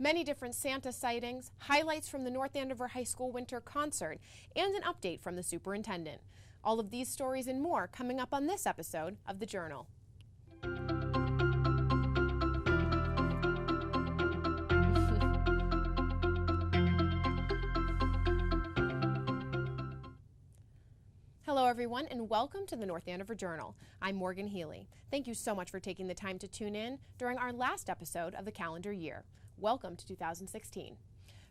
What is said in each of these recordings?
many different Santa sightings, highlights from the North Andover High School winter concert, and an update from the superintendent. All of these stories and more coming up on this episode of The Journal. Hello everyone and welcome to the North Andover Journal. I'm Morgan Healy. Thank you so much for taking the time to tune in during our last episode of the calendar year. Welcome to 2016.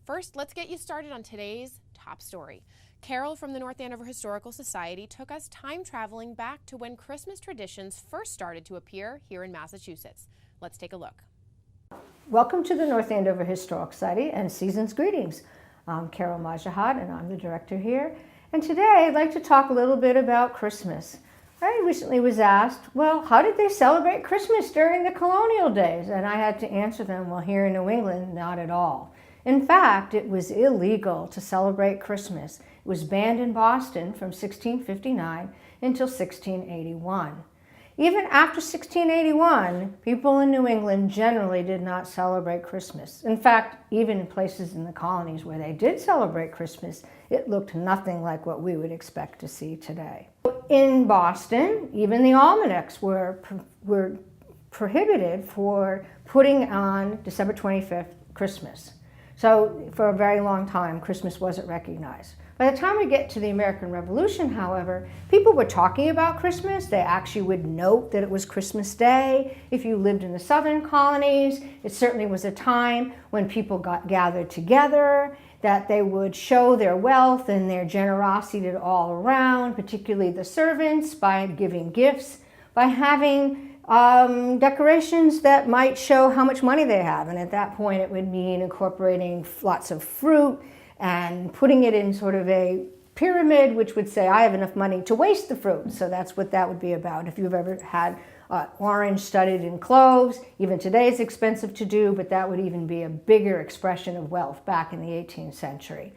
First, let's get you started on today's top story. Carol from the North Andover Historical Society took us time traveling back to when Christmas traditions first started to appear here in Massachusetts. Let's take a look. Welcome to the North Andover Historical Society and season's greetings. I'm Carol Majahad and I'm the director here. And today I'd like to talk a little bit about Christmas. I recently was asked, well, how did they celebrate Christmas during the colonial days? And I had to answer them, well, here in New England, not at all. In fact, it was illegal to celebrate Christmas. It was banned in Boston from 1659 until 1681. Even after 1681, people in New England generally did not celebrate Christmas. In fact, even in places in the colonies where they did celebrate Christmas, it looked nothing like what we would expect to see today. In Boston, even the almanacs were prohibited for putting on December 25th Christmas. So for a very long time, Christmas wasn't recognized. By the time we get to the American Revolution, however, people were talking about Christmas. They actually would note that it was Christmas Day. If you lived in the southern colonies, it certainly was a time when people gathered together, that they would show their wealth and their generosity to all around, particularly the servants, by giving gifts, by having decorations that might show how much money they have. And at that point, it would mean incorporating lots of fruit and putting it in sort of a pyramid, which would say, I have enough money to waste the fruit. So that's what that would be about. If you've ever had orange studded in cloves, even today it's expensive to do, but that would even be a bigger expression of wealth back in the 18th century.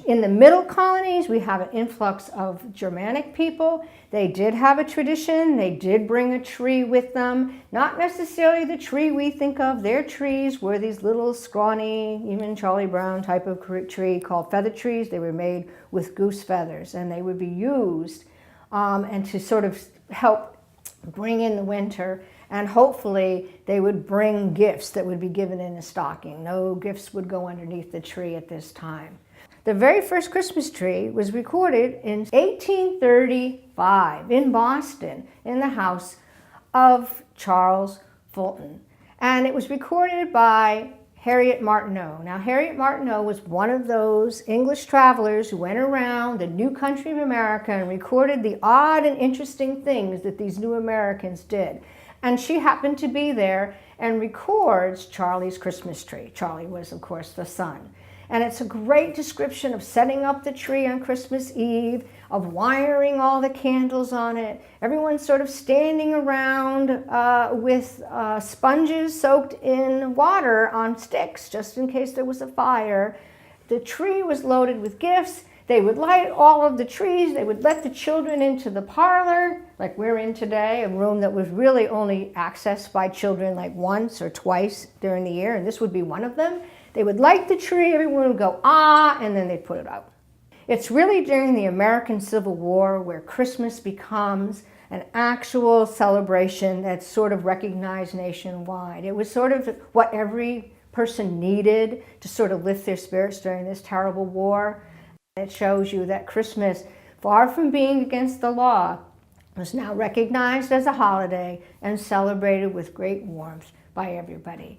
In the middle colonies, we have an influx of Germanic people. They did have a tradition. They did bring a tree with them. Not necessarily the tree we think of. Their trees were these little scrawny, even Charlie Brown type of tree called feather trees. They were made with goose feathers, and they would be used and to sort of help bring in the winter. And hopefully they would bring gifts that would be given in a stocking. No gifts would go underneath the tree at this time. The very first Christmas tree was recorded in 1835 in Boston in the house of Charles Fulton. And it was recorded by Harriet Martineau. Now, Harriet Martineau was one of those English travelers who went around the new country of America and recorded the odd and interesting things that these new Americans did. And she happened to be there and records Charlie's Christmas tree. Charlie was, of course, the son. And it's a great description of setting up the tree on Christmas Eve, of wiring all the candles on it. Everyone's sort of standing around with sponges soaked in water on sticks, just in case there was a fire. The tree was loaded with gifts. They would light all of the trees. They would let the children into the parlor, like we're in today, a room that was really only accessed by children like once or twice during the year, and this would be one of them. They would light the tree, everyone would go, ah, and then they'd put it out. It's really during the American Civil War where Christmas becomes an actual celebration that's sort of recognized nationwide. It was sort of what every person needed to sort of lift their spirits during this terrible war. It shows you that Christmas, far from being against the law, was now recognized as a holiday and celebrated with great warmth by everybody.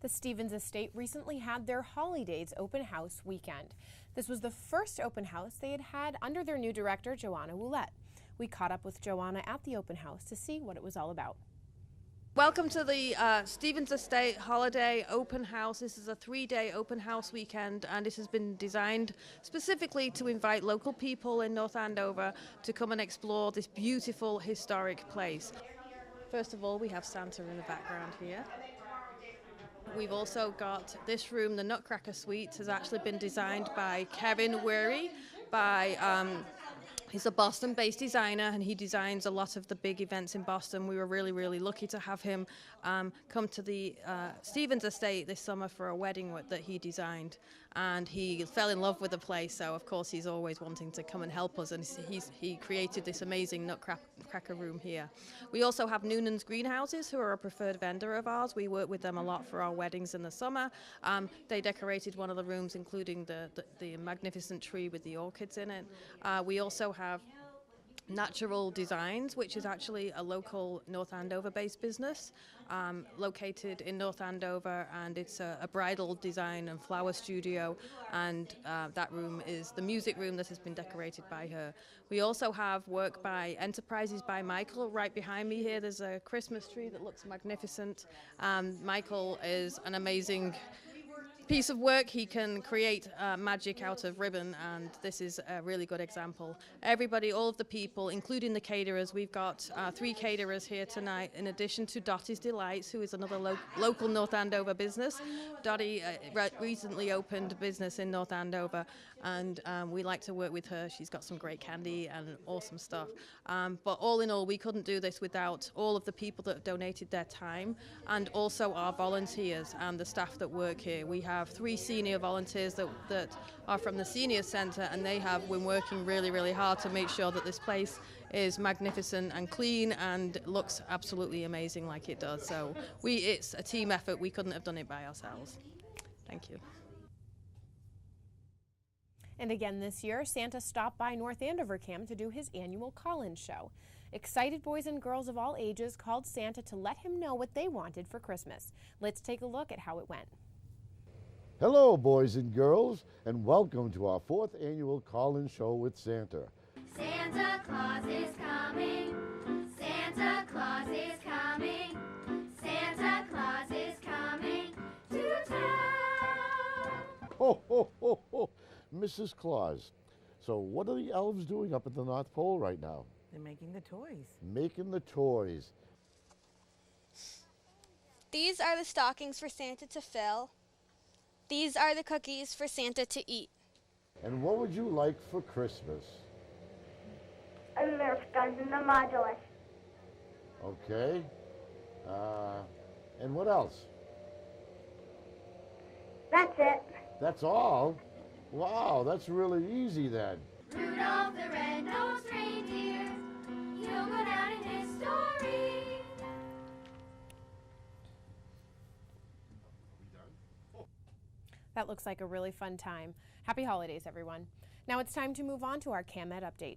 The Stevens Estate recently had their Holidays open house weekend. This was the first open house they had had under their new director, Joanna Woolette. We caught up with Joanna at the open house to see what it was all about. Welcome to the Stevens Estate Holiday Open House. This is a 3-day open house weekend, and this has been designed specifically to invite local people in North Andover to come and explore this beautiful historic place. First of all, we have Santa in the background here. We've also got this room, the Nutcracker Suite, has actually been designed by Kevin Weary, by He's a Boston-based designer, and he designs a lot of the big events in Boston. We were really, really lucky to have him come to the Stevens Estate this summer for a wedding that he designed. And he fell in love with the place, so of course he's always wanting to come and help us. And he created this amazing nutcracker room here. We also have Noonan's Greenhouses, who are a preferred vendor of ours. We work with them a lot for our weddings in the summer. They decorated one of the rooms, including the magnificent tree with the orchids in it. We also have Natural Designs, which is actually a local North Andover-based business located in North Andover, and it's a bridal design and flower studio, and that room is the music room that has been decorated by her. We also have work by Enterprises by Michael. Right behind me here, there's a Christmas tree that looks magnificent. Michael is an amazing piece of work. He can create magic out of ribbon, and this is a really good example. Everybody, all of the people, including the caterers, we've got 3 caterers here tonight, in addition to Dottie's Delights, who is another local North Andover business. Dottie recently opened a business in North Andover, and we like to work with her. She's got some great candy and awesome stuff. But all in all, we couldn't do this without all of the people that have donated their time, and also our volunteers and the staff that work here. We have 3 senior volunteers that are from the senior center, and they have been working really, really hard to make sure that this place is magnificent and clean and looks absolutely amazing like it does. So it's a team effort. We couldn't have done it by ourselves. Thank you. And again this year, Santa stopped by North Andover Cam to do his annual call-in show. Excited boys and girls of all ages called Santa to let him know what they wanted for Christmas. Let's take a look at how it went. Hello, boys and girls, and welcome to our 4th annual call-in show with Santa. Santa Claus is coming. Santa Claus is coming. Santa Claus is coming to town. Ho, ho, ho, ho, Mrs. Claus. So what are the elves doing up at the North Pole right now? They're making the toys. Making the toys. These are the stockings for Santa to fill. These are the cookies for Santa to eat. And what would you like for Christmas? A Nerf gun in the modulus. Okay. And what else? That's it. That's all? Wow, that's really easy then. Rudolph the red-nosed reindeer, he'll go down in history. That looks like a really fun time. Happy holidays, everyone. Now it's time to move on to our CAMED update.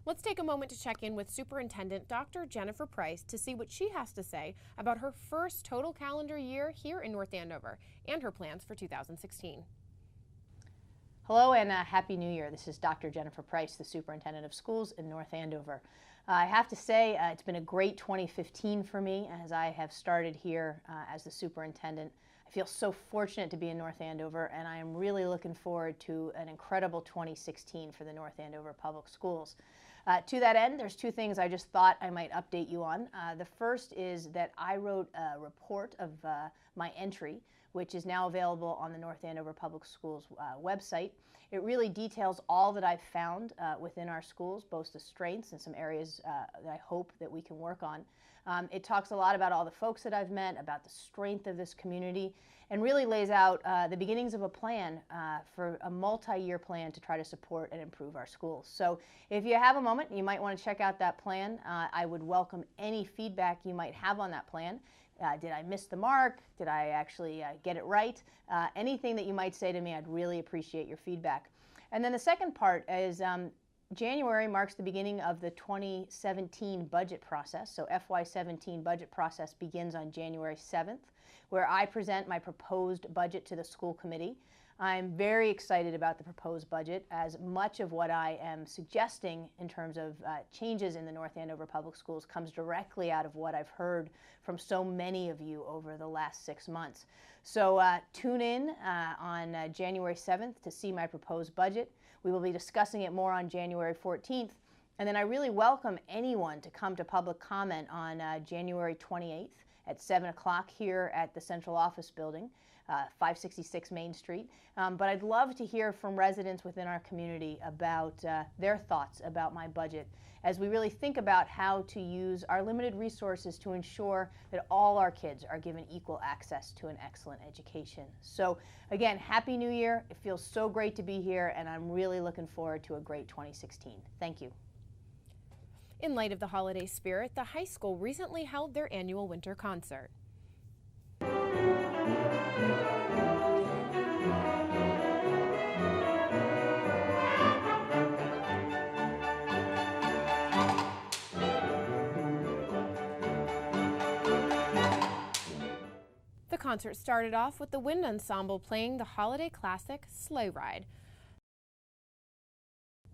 Let's take a moment to check in with Superintendent Dr. Jennifer Price to see what she has to say about her first total calendar year here in North Andover and her plans for 2016. Hello and Happy New Year. This is Dr. Jennifer Price, the Superintendent of Schools in North Andover. I have to say it's been a great 2015 for me as I have started here as the superintendent. I feel so fortunate to be in North Andover, and I am really looking forward to an incredible 2016 for the North Andover Public Schools. To that end, there's 2 things I just thought I might update you on. The first is that I wrote a report of my entry, which is now available on the North Andover Public Schools website. It really details all that I've found within our schools, both the strengths and some areas that I hope that we can work on. It talks a lot about all the folks that I've met, about the strength of this community, and really lays out the beginnings of a plan for a multi-year plan to try to support and improve our schools. So if you have a moment, you might want to check out that plan. I would welcome any feedback you might have on that plan. Did I miss the mark? Did I actually get it right? Anything that you might say to me, I'd really appreciate your feedback. And then the second part is January marks the beginning of the 2017 budget process. So FY17 budget process begins on January 7th, where I present my proposed budget to the school committee. I'm very excited about the proposed budget, as much of what I am suggesting in terms of changes in the North Andover Public Schools comes directly out of what I've heard from so many of you over the last 6 months. So tune in on January 7th to see my proposed budget. We will be discussing it more on January 14th. And then I really welcome anyone to come to public comment on January 28th at 7 o'clock here at the Central Office Building, 566 Main Street. But I'd love to hear from residents within our community about their thoughts about my budget as we really think about how to use our limited resources to ensure that all our kids are given equal access to an excellent education. So again, Happy New Year. It feels so great to be here, and I'm really looking forward to a great 2016. Thank you. In light of the holiday spirit, the high school recently held their annual winter concert. The concert started off with the wind ensemble playing the holiday classic Sleigh Ride.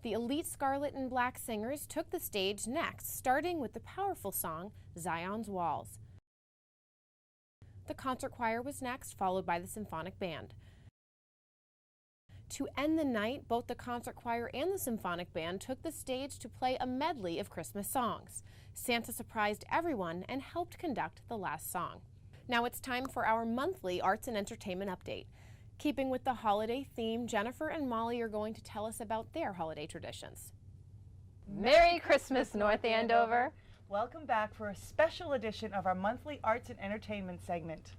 The elite Scarlet and Black singers took the stage next, starting with the powerful song Zion's Walls. The concert choir was next, followed by the symphonic band. To end the night, both the concert choir and the symphonic band took the stage to play a medley of Christmas songs. Santa surprised everyone and helped conduct the last song. Now it's time for our monthly arts and entertainment update. Keeping with the holiday theme, Jennifer and Molly are going to tell us about their holiday traditions. Merry Christmas, North Andover. Welcome back for a special edition of our monthly arts and entertainment segment.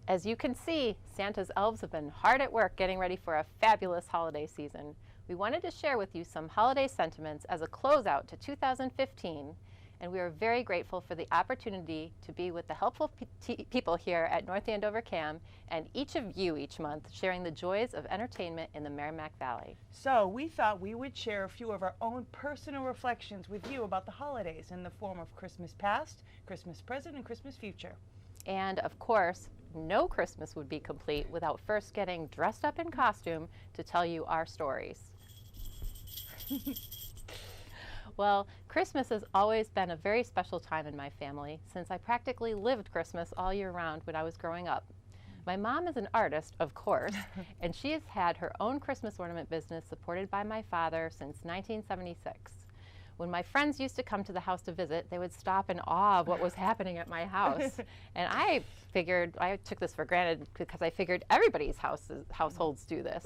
As you can see, Santa's elves have been hard at work getting ready for a fabulous holiday season. We wanted to share with you some holiday sentiments as a closeout to 2015, and we are very grateful for the opportunity to be with the helpful people here at North Andover CAM and each of you each month sharing the joys of entertainment in the Merrimack Valley. So we thought we would share a few of our own personal reflections with you about the holidays in the form of Christmas past, Christmas present, and Christmas future. And of course, no Christmas would be complete without first getting dressed up in costume to tell you our stories. Well, Christmas has always been a very special time in my family since I practically lived Christmas all year round when I was growing up. My mom is an artist, of course, and she has had her own Christmas ornament business supported by my father since 1976. When my friends used to come to the house to visit, they would stop in awe of what was happening at my house. And I took this for granted because I figured everybody's households do this.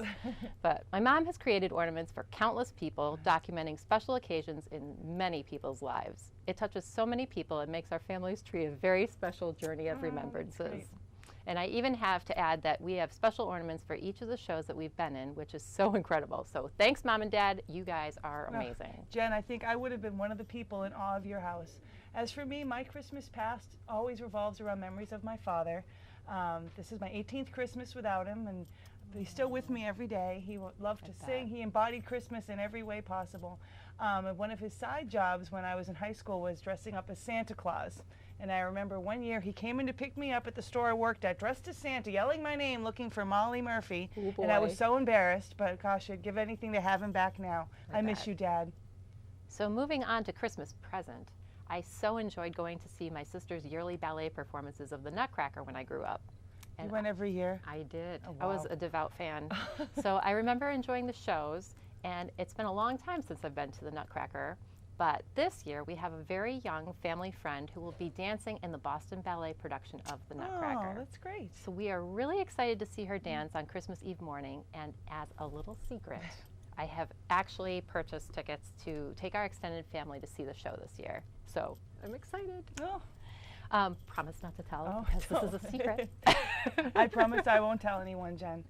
But my mom has created ornaments for countless people, documenting special occasions in many people's lives. It touches so many people and makes our family's tree a very special journey of remembrances. And I even have to add that we have special ornaments for each of the shows that we've been in, which is so incredible. So thanks, Mom and Dad. You guys are amazing. Jen, I think I would have been one of the people in awe of your house. As for me, my Christmas past always revolves around memories of my father. This is my 18th Christmas without him, and he's still with me every day. He loved to sing. He embodied Christmas in every way possible. And one of his side jobs when I was in high school was dressing up as Santa Claus. And I remember one year he came in to pick me up at the store I worked at, dressed as Santa, yelling my name, looking for Molly Murphy. And I was so embarrassed, but gosh, I'd give anything to have him back now. I miss you, Dad. So moving on to Christmas present, I so enjoyed going to see my sister's yearly ballet performances of the Nutcracker when I grew up. And you went every year? I did. Oh, wow. I was a devout fan. So I remember enjoying the shows, and it's been a long time since I've been to the Nutcracker. But this year, we have a very young family friend who will be dancing in the Boston Ballet production of the Nutcracker. Oh, that's great. So we are really excited to see her dance on Christmas Eve morning. And as a little secret, I have actually purchased tickets to take our extended family to see the show this year. So I'm excited. Oh. Promise not to tell because this is a secret. I promise I won't tell anyone, Jen.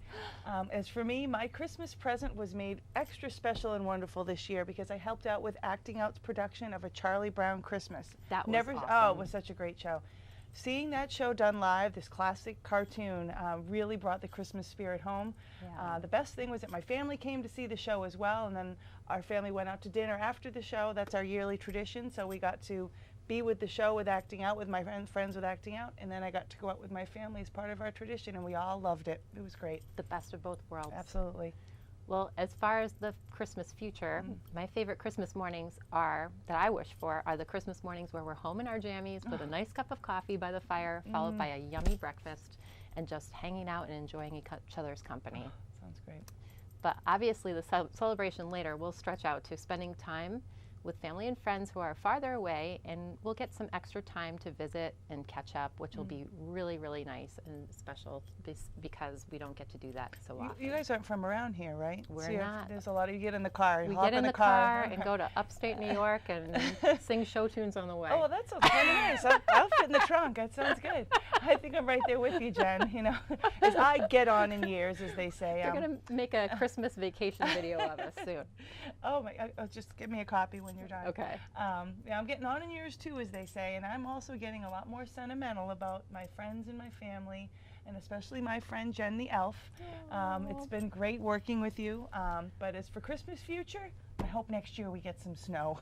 As for me, my Christmas present was made extra special and wonderful this year because I helped out with Acting Out's production of A Charlie Brown Christmas. That was awesome. Oh, it was such a great show. Seeing that show done live, this classic cartoon, really brought the Christmas spirit home. Yeah. The best thing was that my family came to see the show as well, and then our family went out to dinner after the show. That's our yearly tradition, so we got to be with the show with Acting Out, with my friends with Acting Out, and then I got to go out with my family as part of our tradition, and we all loved it. It was great. The best of both worlds. Absolutely. Well, as far as the Christmas future, my favorite Christmas mornings that I wish for are the Christmas mornings where we're home in our jammies with a nice cup of coffee by the fire, followed by a yummy breakfast, and just hanging out and enjoying each other's company. Sounds great. But obviously the celebration later will stretch out to spending time with family and friends who are farther away, and we'll get some extra time to visit and catch up, which will be really, really nice and special because we don't get to do that so often. You guys aren't from around here, right? We're So not. There's a lot of, you get in the car, We hop get in the car and go to upstate New York and sing show tunes on the way. Oh, well, that sounds kind of nice. I'll fit in the trunk. That sounds good. I think I'm right there with you, Jen. You know, as I get on in years, as they say. They're going to make a Christmas vacation video of us soon. Oh my! Just give me a copy when you're done. Okay. Yeah, I'm getting on in years too, as they say, and I'm also getting a lot more sentimental about my friends and my family, and especially my friend Jen the elf. It's been great working with you. But as for Christmas future, I hope next year we get some snow.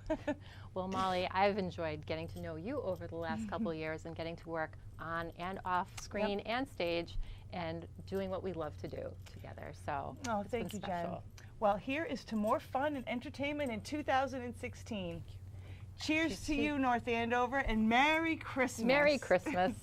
Well, Molly, I've enjoyed getting to know you over the last couple of years and getting to work on and off screen and stage and doing what we love to do together. So thank you, Jen. Well, here is to more fun and entertainment in 2016. Cheers to you, North Andover, and Merry Christmas. Merry Christmas.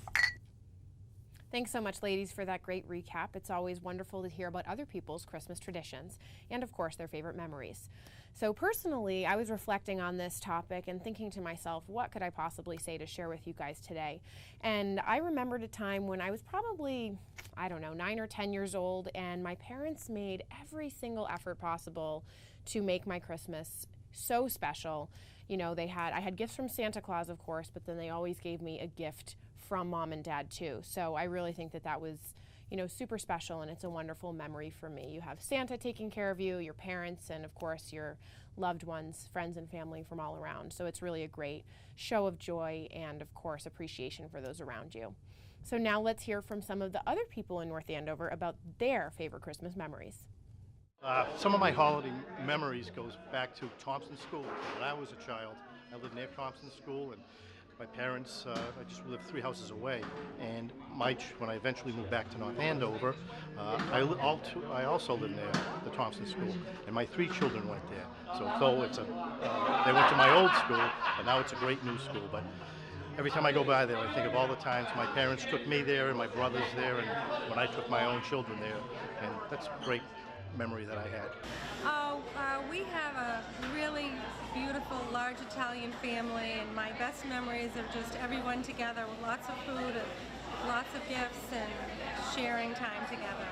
Thanks so much, ladies, for that great recap. It's always wonderful to hear about other people's Christmas traditions and, of course, their favorite memories. So personally, I was reflecting on this topic and thinking to myself, what could I possibly say to share with you guys today? And I remembered a time when I was probably, I don't know, 9 or 10 years old, and my parents made every single effort possible to make my Christmas so special. You know, I had gifts from Santa Claus, of course, but then they always gave me a gift from Mom and Dad too. So I really think that was, you know, super special, and it's a wonderful memory for me. You have Santa taking care of you, your parents, and of course your loved ones, friends and family from all around. So it's really a great show of joy and of course appreciation for those around you. So now let's hear from some of the other people in North Andover about their favorite Christmas memories. Some of my holiday memories goes back to Thompson School. When I was a child, I lived near Thompson School, and my parents, I just lived 3 houses away, and when I eventually moved back to North Andover, I also lived near the Thompson School, and my 3 children went there. So though they went to my old school, and now it's a great new school, but every time I go by there, I think of all the times my parents took me there and my brothers there, and when I took my own children there, and that's a great memory that I had. We have a really beautiful, large Italian family, and my best memories are just everyone together with lots of food and lots of gifts and sharing time together.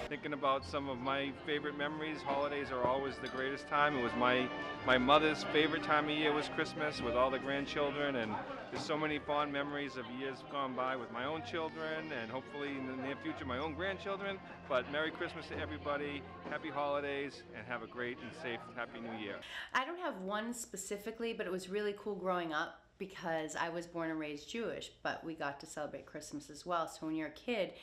Thinking about some of my favorite memories, holidays are always the greatest time. It was my mother's favorite time of year was Christmas with all the grandchildren, and there's so many fond memories of years gone by with my own children and hopefully in the near future my own grandchildren. But Merry Christmas to everybody, happy holidays, and have a great and safe Happy New Year. I don't have one specifically, but it was really cool growing up because I was born and raised Jewish, but we got to celebrate Christmas as well. So when you're a kid,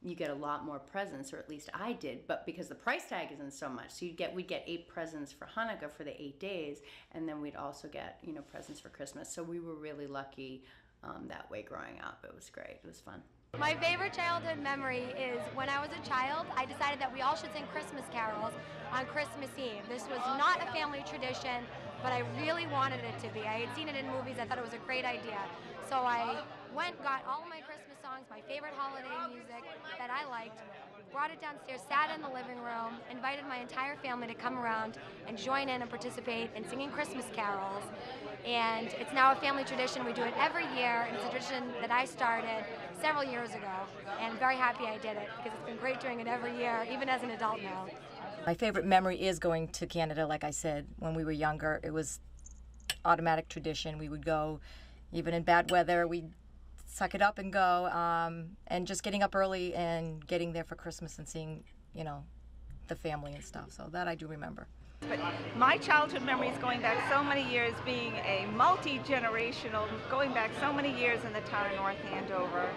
you get a lot more presents, or at least I did, but because the price tag isn't so much. So we'd get 8 presents for Hanukkah for the 8 days, and then we'd also get, you know, presents for Christmas. So we were really lucky that way growing up. It was great. It was fun. My favorite childhood memory is when I was a child, I decided that we all should sing Christmas carols on Christmas Eve. This was not a family tradition, but I really wanted it to be. I had seen it in movies. I thought it was a great idea. So I got all of my Christmas songs, my favorite holiday music that I liked, brought it downstairs, sat in the living room, invited my entire family to come around and join in and participate in singing Christmas carols. And it's now a family tradition. We do it every year, and it's a tradition that I started several years ago, and I'm very happy I did it because it's been great doing it every year, even as an adult now. My favorite memory is going to Canada, like I said. When we were younger, it was automatic tradition. We would go, even in bad weather, we'd suck it up and go, and just getting up early and getting there for Christmas and seeing, you know, the family and stuff. So that I do remember. But my childhood memories going back so many years, being a multi-generational, going back so many years in the town of North Andover,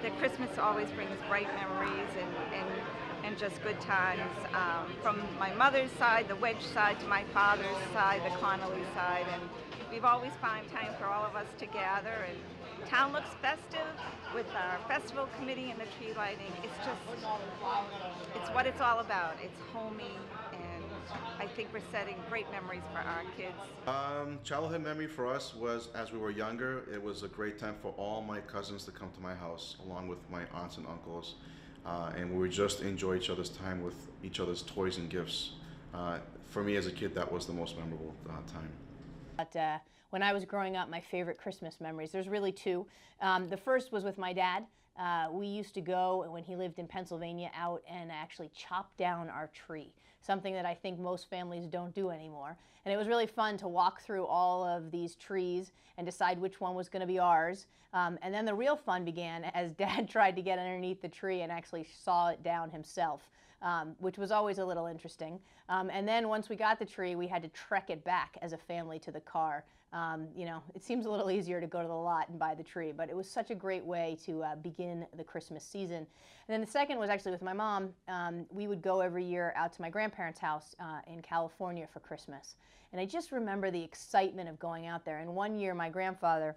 that Christmas always brings bright memories and just good times. From my mother's side, the Wedge side, to my father's side, the Connolly side, and we've always found time for all of us to gather, and town looks festive with our festival committee and the tree lighting. It's what it's all about. It's homey, and I think we're setting great memories for our kids. Childhood memory for us was, as we were younger, it was a great time for all my cousins to come to my house, along with my aunts and uncles, and we would just enjoy each other's time with each other's toys and gifts. For me as a kid, that was the most memorable time. But when I was growing up, my favorite Christmas memories, there's really two. The first was with my dad. We used to go, when he lived in Pennsylvania, out and actually chop down our tree, something that I think most families don't do anymore. And it was really fun to walk through all of these trees and decide which one was going to be ours. And then the real fun began as Dad tried to get underneath the tree and actually saw it down himself, which was always a little interesting. And then once we got the tree, we had to trek it back as a family to the car. You know, it seems a little easier to go to the lot and buy the tree, but it was such a great way to begin the Christmas season. And then the second was actually with my mom. We would go every year out to my grandparents' house in California for Christmas. And I just remember the excitement of going out there. And one year, my grandfather,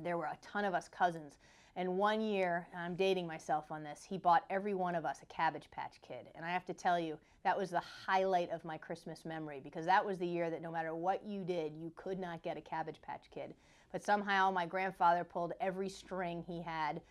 there were a ton of us cousins. And one year, I'm dating myself on this, he bought every one of us a Cabbage Patch Kid. And I have to tell you, that was the highlight of my Christmas memory, because that was the year that no matter what you did, you could not get a Cabbage Patch Kid. But somehow my grandfather pulled every string he had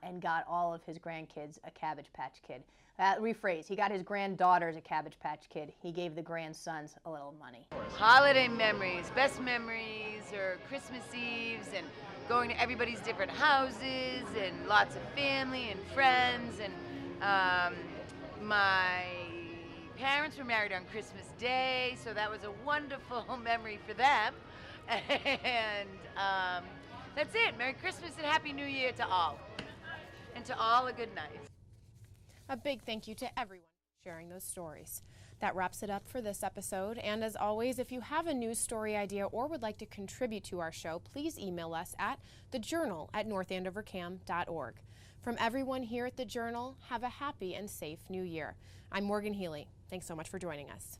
and got all of his grandkids a Cabbage Patch Kid. Rephrase, he got his granddaughters a Cabbage Patch Kid. He gave the grandsons a little money. Holiday memories, best memories are Christmas Eves and going to everybody's different houses and lots of family and friends. And my parents were married on Christmas Day, so that was a wonderful memory for them. And that's it. Merry Christmas and Happy New Year to all. And to all, a good night. A big thank you to everyone for sharing those stories. That wraps it up for this episode. And as always, if you have a news story idea or would like to contribute to our show, please email us at thejournal@northandovercam.org. From everyone here at The Journal, have a happy and safe new year. I'm Morgan Healy. Thanks so much for joining us.